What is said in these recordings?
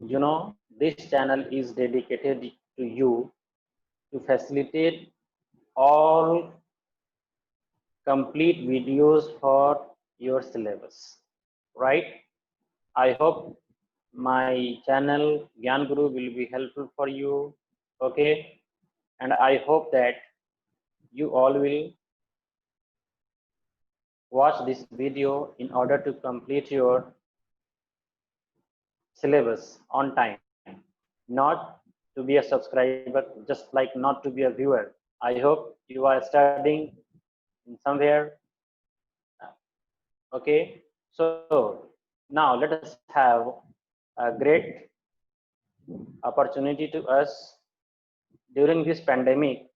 You know, this channel is dedicated to you to facilitate all complete videos for your syllabus, right? I hope my channel Gyan Guru will be helpful for you, okay? And I hope that you all will watch this video in order to complete your syllabus on time, not to be a subscriber, just like not to be a viewer. I hope you are studying in somewhere, okay? So now let us have a great opportunity to us. During this pandemic,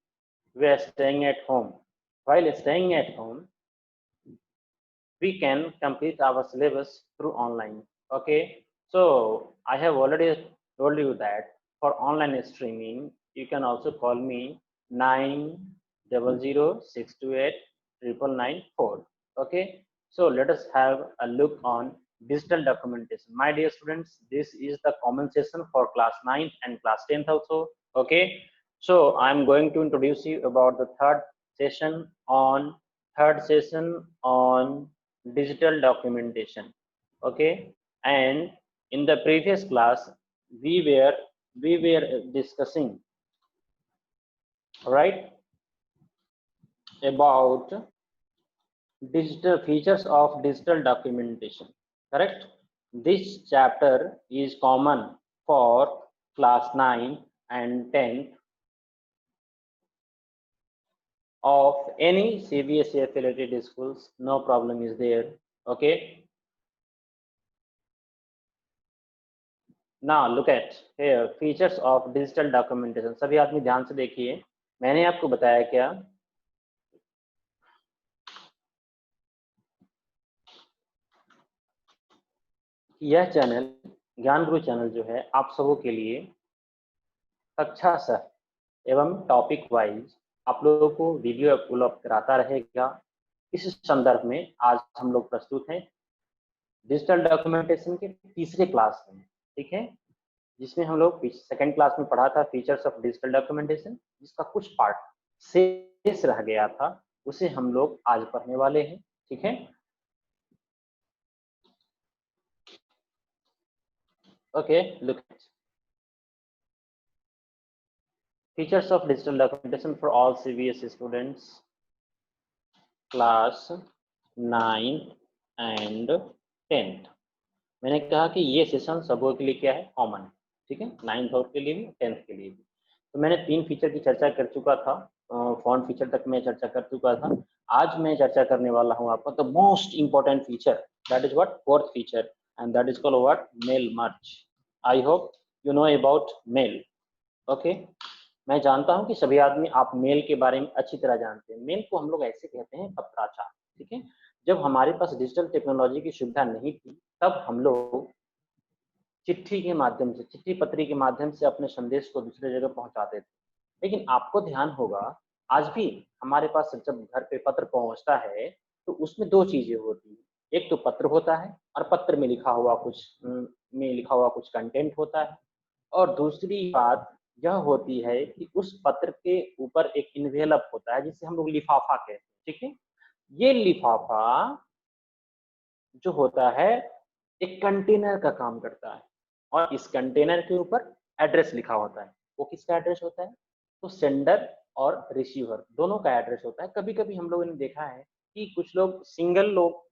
we are staying at home. While staying at home, we can complete our syllabus through online, okay? So I have already told you that for online streaming, you can also call me 900-628-9994, okay? So let us have a look on digital documentation. My dear students, this is the common session for class 9th and class 10th also, okay? So I'm going to introduce you about the third session on digital documentation, okay? And in the previous class we were discussing, right, about digital features of digital documentation, correct? This chapter is common for class 9 and 10 of any CBSE affiliated schools. No problem is there, okay? Now look at here features of digital documentation. सभी आदमी ध्यान से देखिए, मैंने आपको बताया क्या, यह चैनल ज्ञान गुरु चैनल जो है आप सबों के लिए कक्षा सह एवं टॉपिक वाइज आप लोगों को वीडियो उपलब्ध कराता रहेगा। इस संदर्भ में आज हम लोग प्रस्तुत हैं डिजिटल डॉक्यूमेंटेशन के तीसरे क्लास में, ठीक है, जिसमें हम लोग सेकंड क्लास में पढ़ा था फीचर्स ऑफ डिजिटल डॉक्यूमेंटेशन, जिसका कुछ पार्ट शेष रह गया था, उसे हम लोग आज पढ़ने वाले हैं, ठीक है। Okay, look at features of digital documentation for all CBSE students class 9 and 10th। मैंने कहा कि ये सेशन सबों के लिए क्या है, कॉमन है, ठीक है, 9th और के लिए भी 10th के लिए भी। तो मैंने 3 फीचर की चर्चा कर चुका था, फॉन्ट फीचर तक मैं चर्चा कर चुका था। आज मैं चर्चा करने वाला हूँ आपको the most important feature, that is what, fourth feature, and that is called what, mail merge. I hope you know about mail, okay. मैं जानता हूँ कि सभी आदमी आप मेल के बारे में अच्छी तरह जानते हैं। मेल को हम लोग ऐसे कहते हैं पत्राचार, ठीक है। जब हमारे पास डिजिटल टेक्नोलॉजी की सुविधा नहीं थी, तब हम लोग चिट्ठी के माध्यम से, चिट्ठी पत्री के माध्यम से अपने संदेश को दूसरे जगह पहुंचाते थे। लेकिन आपको ध्यान होगा, आज भी हमारे पास जब घर पे पत्र पहुंचता है तो उसमें दो चीजें होती है, एक तो पत्र होता है और पत्र में लिखा हुआ कुछ कंटेंट होता है, और दूसरी बात यह होती है कि उस पत्र के ऊपर एक इन्वेलप होता है जिसे हम लोग लिफाफा कहते हैं, ठीक है। ये लिफाफा जो होता है एक कंटेनर का काम करता है, और इस कंटेनर के ऊपर एड्रेस लिखा होता है। वो किसका एड्रेस होता है, तो सेंडर और रिसीवर दोनों का एड्रेस होता है। कभी कभी हम लोगों ने देखा है कि कुछ लोग, सिंगल लोग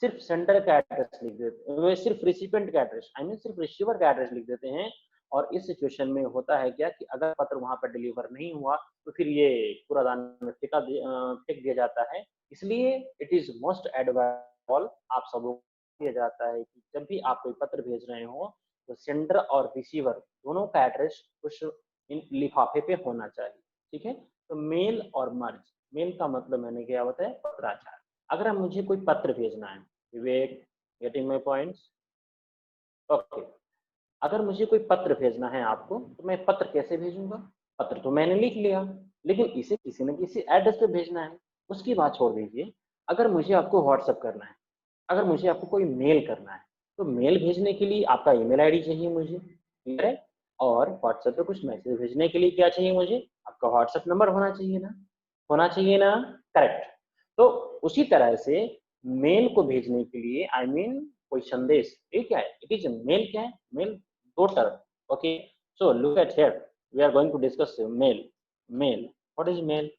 सिर्फ सेंडर का एड्रेस लिख देते, वे सिर्फ रिसिपेंट का एड्रेस, आई मीन सिर्फ रिसीवर का एड्रेस लिख देते हैं। और इस सिचुएशन में होता है क्या कि अगर पत्र वहां पर डिलीवर नहीं हुआ तो फिर ये कूड़ादान में फेंक दिया जाता है। इसलिए इट इज मोस्ट एडवाइजेबल, आप सबको दिया जाता है कि जब भी आप कोई पत्र भेज रहे हो तो सेंडर और रिसीवर दोनों का एड्रेस उस लिफाफे पे होना चाहिए, ठीक है। तो मेल और मर्ज, मेल का मतलब मैंने क्या बताया, पत्राचार। अगर मुझे कोई पत्र भेजना है, विवेक, गेटिंग माय पॉइंट्स, ओके। अगर मुझे कोई पत्र भेजना है आपको, तो मैं पत्र कैसे भेजूंगा, पत्र तो मैंने लिख लिया, लेकिन इसे किसी न किसी एड्रेस पे भेजना है। उसकी बात छोड़ दीजिए, अगर मुझे आपको व्हाट्सएप करना है, अगर मुझे आपको कोई मेल करना है, तो मेल भेजने के लिए आपका ईमेल आईडी चाहिए मुझे, क्लियर है, और व्हाट्सएप पे कुछ मैसेज भेजने के लिए क्या चाहिए मुझे, आपका व्हाट्सएप नंबर होना चाहिए ना, होना चाहिए ना, करेक्ट। तो उसी तरह से मेल को भेजने के लिए आई मीन कोई संदेश, ये क्या है, इट इज मेल, क्या है मेल, दो term, okay. So look at here, we are going to discuss mail. Mail, what is mail?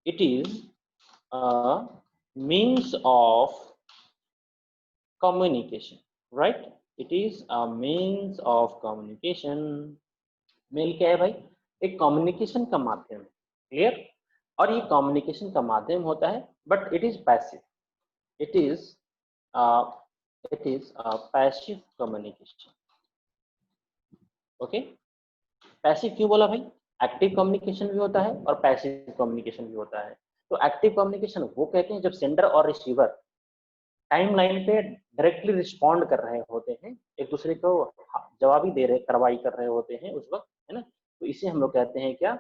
It is a means of communication, right? It is a means of communication. Mail क्या है भाई? एक communication का माध्यम है, clear. और ये communication का माध्यम होता है, but it is passive, it is passive communication, okay. Passive क्यों बोला भाई? एक्टिव कम्युनिकेशन भी होता है और पैसिव कम्युनिकेशन भी होता है। तो एक्टिव कम्युनिकेशन वो कहते हैं जब सेंडर और रिसीवर टाइमलाइन पे डायरेक्टली रिस्पॉन्ड कर रहे होते हैं, एक दूसरे को जवाबी दे रहे, कार्रवाई कर रहे होते हैं उस वक्त, है ना। तो इसे हम लोग कहते हैं क्या,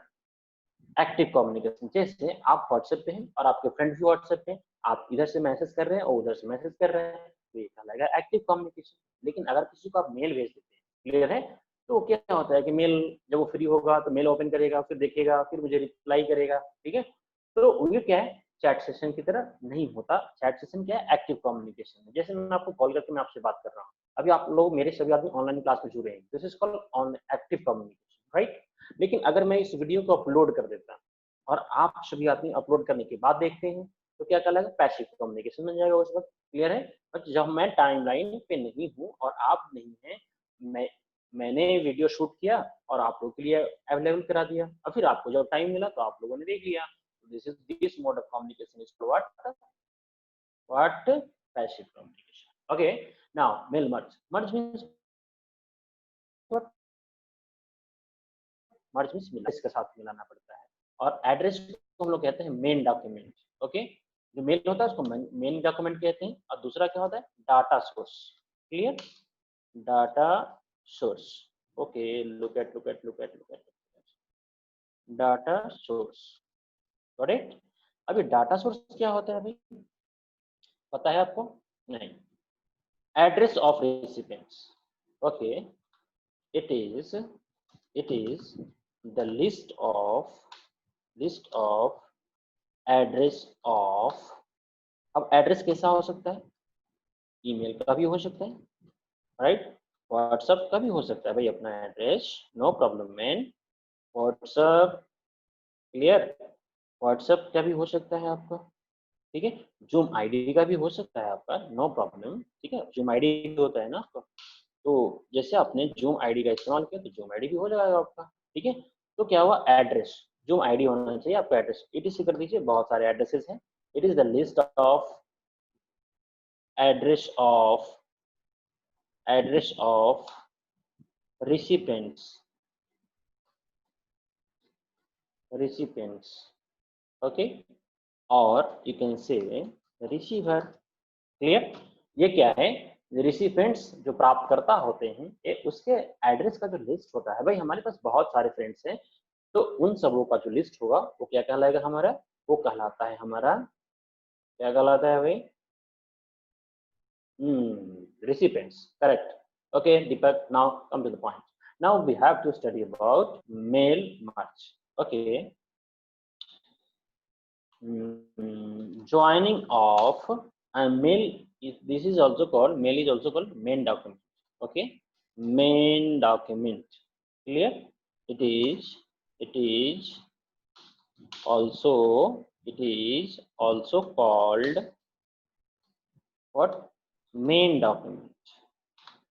एक्टिव कम्युनिकेशन। जैसे आप व्हाट्सएप पे हैं और आपके फ्रेंड भी व्हाट्सएप पे हैं, आप इधर से मैसेज कर रहे हैं और उधर से मैसेज कर रहे हैं, तो ये कहलाएगा एक्टिव कम्युनिकेशन। लेकिन अगर किसी को आप मेल भेज देते हैं, क्लियर है, तो क्या होता है कि मेल जब वो फ्री होगा तो मेल ओपन करेगा, फिर देखेगा, फिर मुझे रिप्लाई करेगा, ठीक है। तो ये क्या है, चैट सेशन की तरह नहीं होता। चैट सेशन क्या है, एक्टिव कम्युनिकेशन है। जैसे मैं आपको कॉल करके मैं आपसे बात कर रहा हूँ, अभी आप लोग मेरे सभी आदमी ऑनलाइन क्लास में जुड़े हैं, this is called on active communication, right. लेकिन अगर मैं इस वीडियो को अपलोड कर देता और आप सभी आदमी अपलोड करने के बाद देखते हैं, तो क्या कहलाएगा, पैसिव कम्युनिकेशन बन जाएगा उस वक्त, क्लियर है। बट जब मैं टाइमलाइन पे नहीं हूँ और आप नहीं हैं, मैंने वीडियो शूट किया और आप लोगों के लिए अवेलेबल करा दिया, और फिर आपको जब टाइम मिला तो आप लोगों ने देख लिया। This mode of communication is what passive communication, okay। Now mail merge means what? Merge means मिला, इसके साथ मिलाना पड़ता है। और एड्रेस को हम लोग कहते हैं मेन डॉक्यूमेंट, ओके। जो मेल होता है उसको मेन डॉक्यूमेंट कहते हैं। और दूसरा क्या होता है, data source, clear, data source, okay. Look at data source, correct. अभी डाटा सोर्स क्या होता है भाई, पता है आपको? नहीं। Address of recipients, okay. it is it is the list of address of, अब एड्रेस कैसा हो सकता है, ईमेल का भी हो सकता है, राइट, व्हाट्सएप का भी हो सकता है भाई अपना address, no problem man. WhatsApp, clear, WhatsApp का भी हो सकता है आपका, ठीक है। जूम आईडी का भी हो सकता है आपका, नो प्रॉब्लम, ठीक है। जूम आईडी भी होता है ना आपका, तो जैसे आपने जूम आईडी का इस्तेमाल किया तो जूम आईडी भी हो जाएगा आपका, ठीक है। तो क्या हुआ, एड्रेस, जूम आईडी होना चाहिए आपका एड्रेस, ईटीसी कर दीजिए, बहुत सारे एड्रेसेस हैं। It is the list of address of recipients, okay. और you can say receiver, clear. ये क्या है, रिसिपेंट्स जो प्राप्तकर्ता होते हैं, ये उसके एड्रेस का जो लिस्ट होता है, भाई हमारे पास बहुत सारे फ्रेंड्स हैं, तो उन सबों का जो लिस्ट होगा वो क्या कहलाएगा हमारा, वो कहलाता है हमारा, क्या कहलाता है भाई, recipients, correct, okay Deepak, now come to the point. Now we have to study about mail merge, okay. Joining of mail is, this is also called, mail is also called main document, okay, main document, clear. It is also called what, main document।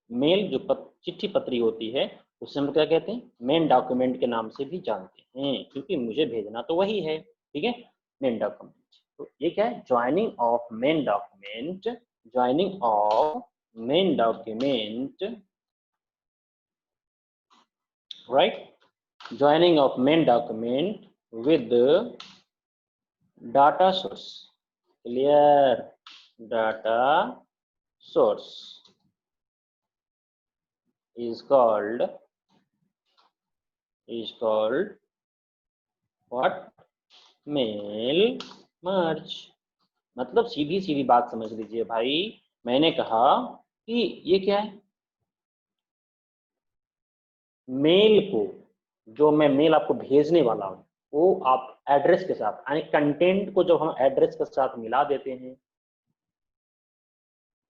Mail जो चिट्ठी पत्री होती है उसे हम क्या कहते हैं, मेन डॉक्यूमेंट के नाम से भी जानते हैं, क्योंकि मुझे भेजना तो वही है, ठीक है, मेन डॉक्यूमेंट। तो ये क्या है, joining of main document, joining of main document, right, joining of main document with data source, clear, data source is called what, mail merge. मतलब सीधी सीधी बात समझ लीजिए भाई, मैंने कहा कि ये क्या है, मेल को, जो मैं मेल आपको भेजने वाला हूँ वो आप एड्रेस के साथ, यानी कंटेंट को जब हम एड्रेस के साथ मिला देते हैं,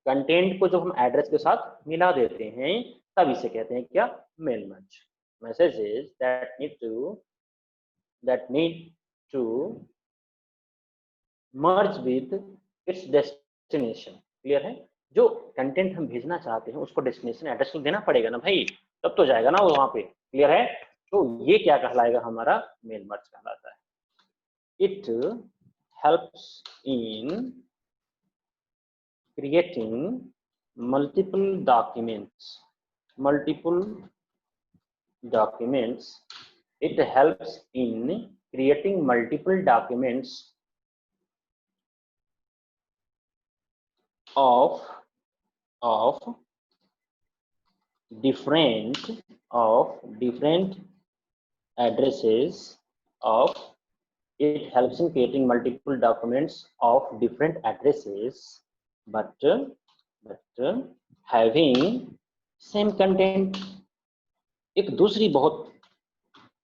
कंटेंट को जब हम एड्रेस के साथ मिला देते हैं तब इसे कहते हैं क्या, mail merge. Messages that need to merge with its destination। Clear है, जो कंटेंट हम भेजना चाहते हैं उसको डेस्टिनेशन एड्रेस तो देना पड़ेगा ना भाई, तब तो जाएगा ना वो वहां पे। क्लियर है, तो ये क्या कहलाएगा, हमारा मेल मर्ज कहलाता है। It helps in creating multiple documents. It helps in creating multiple documents of different addresses of it helps in creating multiple documents of different addresses but having same content। एक दूसरी बहुत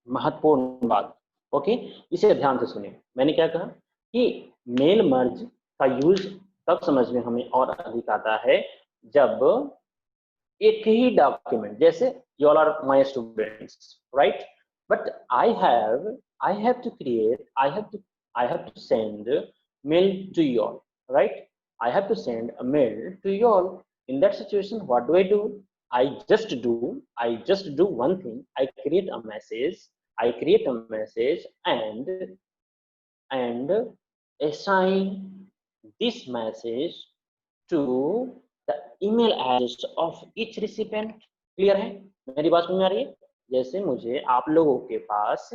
महत्वपूर्ण बात, okay, इसे ध्यान से सुनिए। मैंने क्या कहा कि मेल मर्ज का यूज तब समझ में हमें और अधिक आता है जब एक ही डॉक्यूमेंट, जैसे you all are my students right, but I have to send mail to you all, right, I have to send a mail to you all। In that situation, what do? I just do one thing. I create a message and assign this message to the email address of each recipient। Clear है, मेरी बात समझ में आ रही है? जैसे मुझे आप लोगों के पास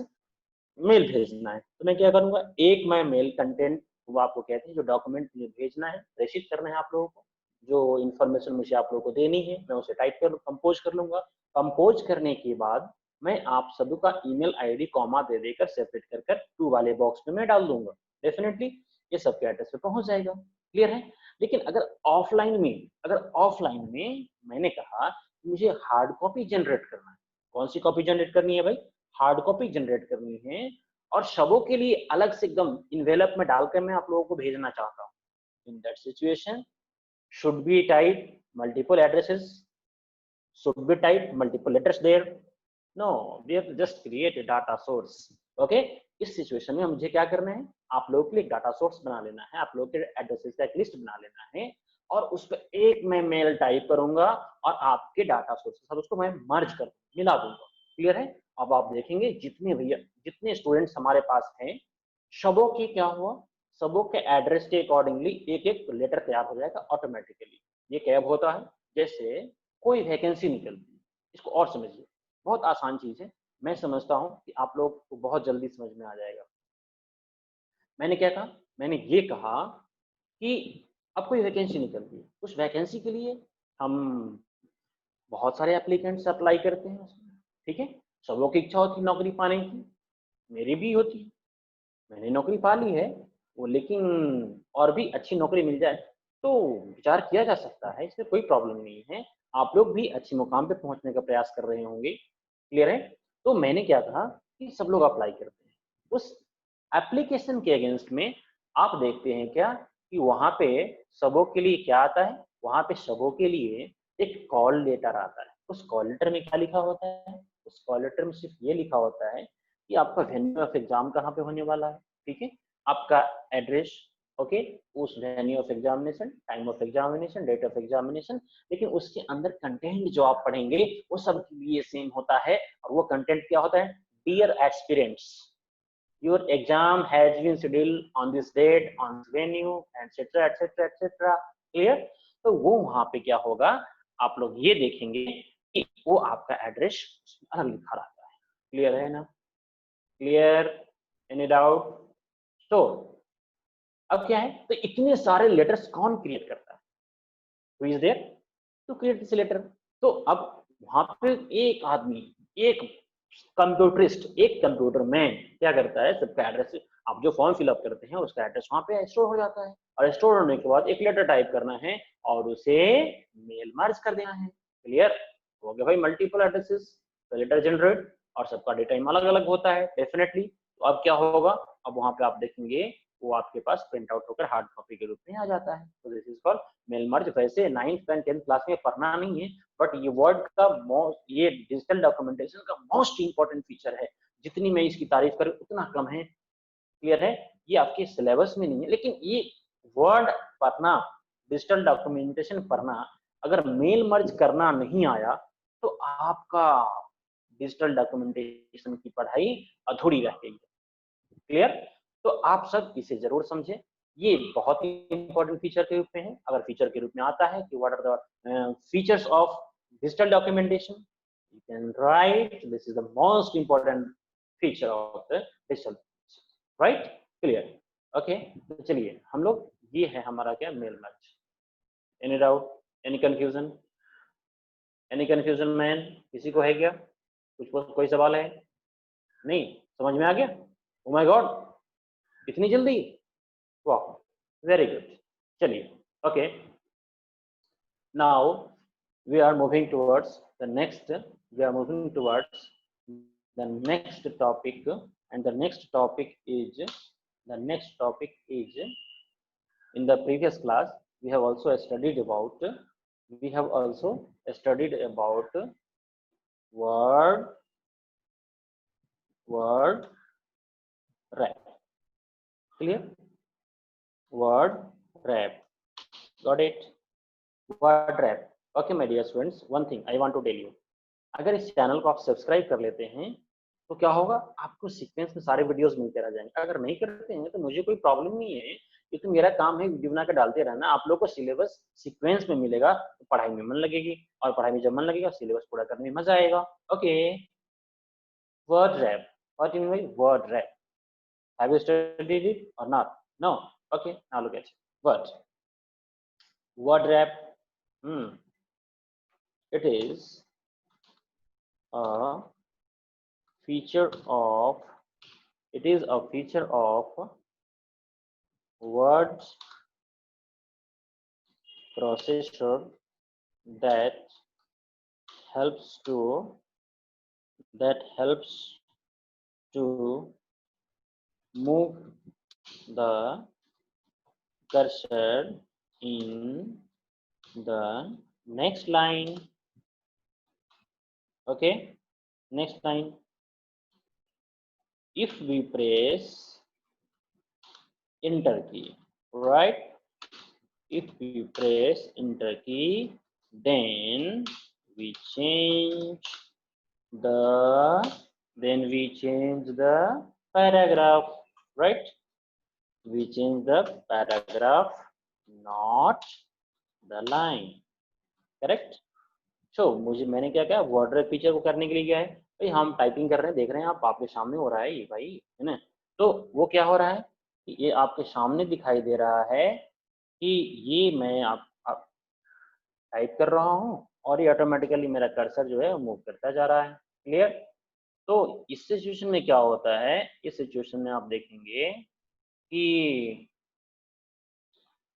मेल भेजना है तो मैं क्या करूंगा, एक मैं मेल कंटेंट, वो आपको कहते हैं जो डॉक्यूमेंट मुझे भेजना है, प्रेषित करना है आप लोगों को, जो इन्फॉर्मेशन मुझे आप लोगों को देनी है मैं उसे टाइप कर कंपोज कर लूंगा। कंपोज करने के बाद मैं आप सभी का ईमेल आईडी कॉमा दे देकर सेपरेट कर कर टू वाले बॉक्स में मैं डाल दूंगा। डेफिनेटली ये सबके एड्रेस पे पहुंच जाएगा। क्लियर है, लेकिन अगर ऑफलाइन में मैंने कहा मुझे हार्ड कॉपी जनरेट करना है, कौन सी कॉपी जनरेट करनी है भाई, हार्ड कॉपी जनरेट करनी है, और शबों के लिए अलग से एकदम इन्वेलप में डालकर मैं आप लोगों को भेजना चाहता हूँ। In that situation should be type multiple addresses, should be type multiple letters there? No, we have to just create a data source। okay, इस सिचुएशन में मुझे क्या करना है, आप लोगों के लिए डाटा सोर्स बना लेना है, आप लोगों के एड्रेसेस का एक लिस्ट बना लेना है और उस पर एक मैं मेल टाइप करूंगा और आपके डाटा सोर्स के साथ उसको मैं मर्ज कर मिला दूंगा। क्लियर है, अब आप देखेंगे जितने स्टूडेंट्स हमारे पास हैं, सबों की क्या हुआ, सबों के एड्रेस के अकॉर्डिंगली एक एक लेटर तैयार हो जाएगा ऑटोमेटिकली। ये कैब होता है, जैसे कोई वैकेंसी निकलती है, इसको और समझिए, बहुत आसान चीज है, मैं समझता हूं कि आप लोग को बहुत जल्दी समझ में आ जाएगा। मैंने क्या कहा, मैंने ये कहा कि अब कोई वैकेंसी निकलती है, उस वैकेंसी के लिए हम बहुत सारे एप्लीकेंट्स अप्लाई करते हैं उसमें, ठीक है, सबों की इच्छा होती है नौकरी पाने की, मेरी भी होती है, मैंने नौकरी पा ली है वो, लेकिन और भी अच्छी नौकरी मिल जाए तो विचार किया जा सकता है, इसमें कोई प्रॉब्लम नहीं है, आप लोग भी अच्छे मुकाम पे पहुंचने का प्रयास कर रहे होंगे। क्लियर है, तो मैंने क्या कहा कि सब लोग अप्लाई करते हैं, उस एप्लीकेशन के अगेंस्ट में आप देखते हैं क्या कि वहां पे सबों के लिए क्या आता है, वहां पे सबों के लिए एक कॉल लेटर आता है। उस कॉल लेटर में क्या लिखा होता है, उस कॉल लेटर में सिर्फ ये लिखा होता है कि आपका वेन्यू ऑफ एग्जाम कहाँ पे होने वाला है, ठीक है, आपका एड्रेस, ओके, उस venue of examination, time of examination, date of examination, लेकिन उसके अंदर कंटेंट जो आप पढ़ेंगे वो सब के लिए सेम होता है, और वो कंटेंट क्या होता है, dear aspirants, your exam has been scheduled on this date on this venue etc etc etc। Clear, तो वो वहां पे क्या होगा, आप लोग ये देखेंगे कि वो आपका एड्रेस अलग लिखा रहता है। क्लियर है ना, क्लियर, एनी डाउट? तो अब क्या है, तो इतने सारे लेटर्स कौन क्रिएट करता है, who is there to create this letter? तो अब वहां पे एक आदमी, एक कंप्यूटरिस्ट, एक कंप्यूटर मैन क्या करता है, सबका एड्रेस, आप जो फॉर्म फिलअप करते हैं उसका एड्रेस वहां पे स्टोर हो जाता है। और स्टोर होने के बाद एक लेटर टाइप करना है और उसे मेल मर्ज कर देना है। क्लियर हो गया भाई। मल्टीपल एड्रेसेस, लेटर जनरेट और सबका डेटा अलग अलग होता है डेफिनेटली। तो अब क्या होगा, अब वहां पे आप देखेंगे वो आपके पास प्रिंट आउट होकर हार्ड कॉपी के रूप में आ जाता है। तो this is called mail merge. वैसे 9th एंड 10th क्लास में पढ़ना नहीं है, बट ये वर्ड का ये डिजिटल डॉक्यूमेंटेशन का मोस्ट इंपॉर्टेंट फीचर है। जितनी मैं इसकी तारीफ करूं उतना कम है। क्लियर है। ये आपके सिलेबस में नहीं है, लेकिन ये वर्ड पढ़ना, डिजिटल डॉक्यूमेंटेशन पढ़ना, अगर मेल मर्ज करना नहीं आया तो आपका डिजिटल डॉक्यूमेंटेशन की पढ़ाई अधूरी रह गई है। क्लियर। तो आप सब इसे जरूर समझें। ये बहुत ही इंपॉर्टेंट फीचर के रूप में है। अगर फीचर के रूप में आता है कि what are the features of digital documentation, you can write this is the most important feature of the digital, right. Clear. Okay. तो चलिए हम लोग, ये है हमारा क्या, mail merge. Any doubt, any confusion, any confusion man, किसी को है क्या कुछ, कोई सवाल है? नहीं समझ में आ गया? ओ माय गॉड, इतनी जल्दी, वाह, वेरी गुड। चलिए, okay, now we are moving towards the next, we are moving towards the next topic, and the next topic is, the next topic is, in the previous class we have also studied about, we have also studied about word wrap. Clear? Word wrap. Got it? Word wrap. Okay my dear students, one thing I want to tell you, अगर इस channel को आप subscribe कर लेते हैं तो क्या होगा, आपको सीक्वेंस में सारे वीडियोस मिलते रह जाएंगे। अगर नहीं करते हैं तो मुझे कोई प्रॉब्लम नहीं है, क्योंकि मेरा काम है वीडियो बना के डालते रहना। आप लोगों को सिलेबस सीक्वेंस में मिलेगा तो पढ़ाई में मन लगेगी, और पढ़ाई में जब मन लगेगा सिलेबस पूरा करने में मजा आएगा। Okay, word wrap, what mean by word wrap? Have you studied it or not? No. Okay, now look at word wrap. It is a feature of, it is a feature of word processor that helps to, that helps to move the cursor in the next line. Okay, next line. If we press enter key, right? If we press enter key, then we change the, then we change the paragraph, right? We change the paragraph, not the line, correct? So मुझे, मैंने क्या किया, word rap feature को करने के लिए क्या है भाई, हम टाइपिंग कर रहे हैं, देख रहे हैं आप, आपके सामने हो रहा है ये भाई, है ना। तो वो क्या हो रहा है, ये आपके सामने दिखाई दे रहा है कि ये मैं आप टाइप कर रहा हूँ और ये ऑटोमेटिकली मेरा कर्सर जो है वो मूव करता जा रहा है। क्लियर। तो इस सिचुएशन में क्या होता है, इस सिचुएशन में आप देखेंगे कि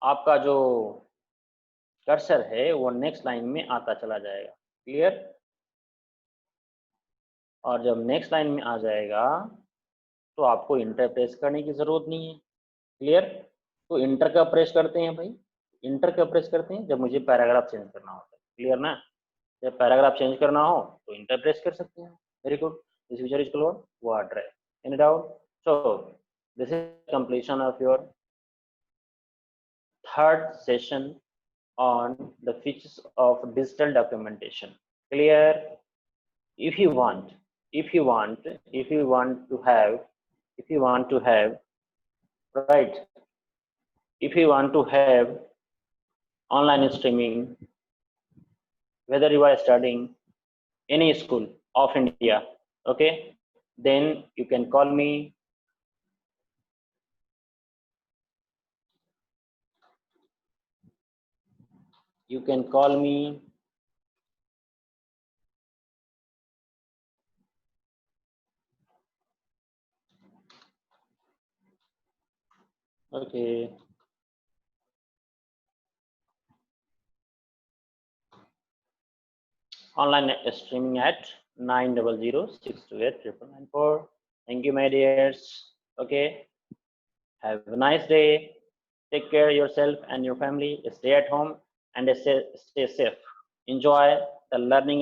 आपका जो कर्सर है वो नेक्स्ट लाइन में आता चला जाएगा। क्लियर। और जब नेक्स्ट लाइन में आ जाएगा तो आपको इंटर प्रेस करने की जरूरत नहीं है। क्लियर। तो इंटर कब प्रेस करते हैं भाई, इंटर कब प्रेस करते हैं, जब मुझे पैराग्राफ चेंज करना होता है। क्लियर ना। जब पैराग्राफ चेंज करना हो तो इंटर प्रेस कर सकते हैं। Very good. This feature is called word rap. Any doubt? So this is completion of your third session on the features of digital documentation. Clear? If you want, if you want, if you want to have, if you want to have, right, if you want to have online streaming, whether you are studying any school of India, okay, then you can call me. You can call me. Okay. online streaming at 900-628-9994. Thank you, my dears. Okay, have a nice day. Take care of yourself and your family. Stay at home and stay safe. Enjoy the learning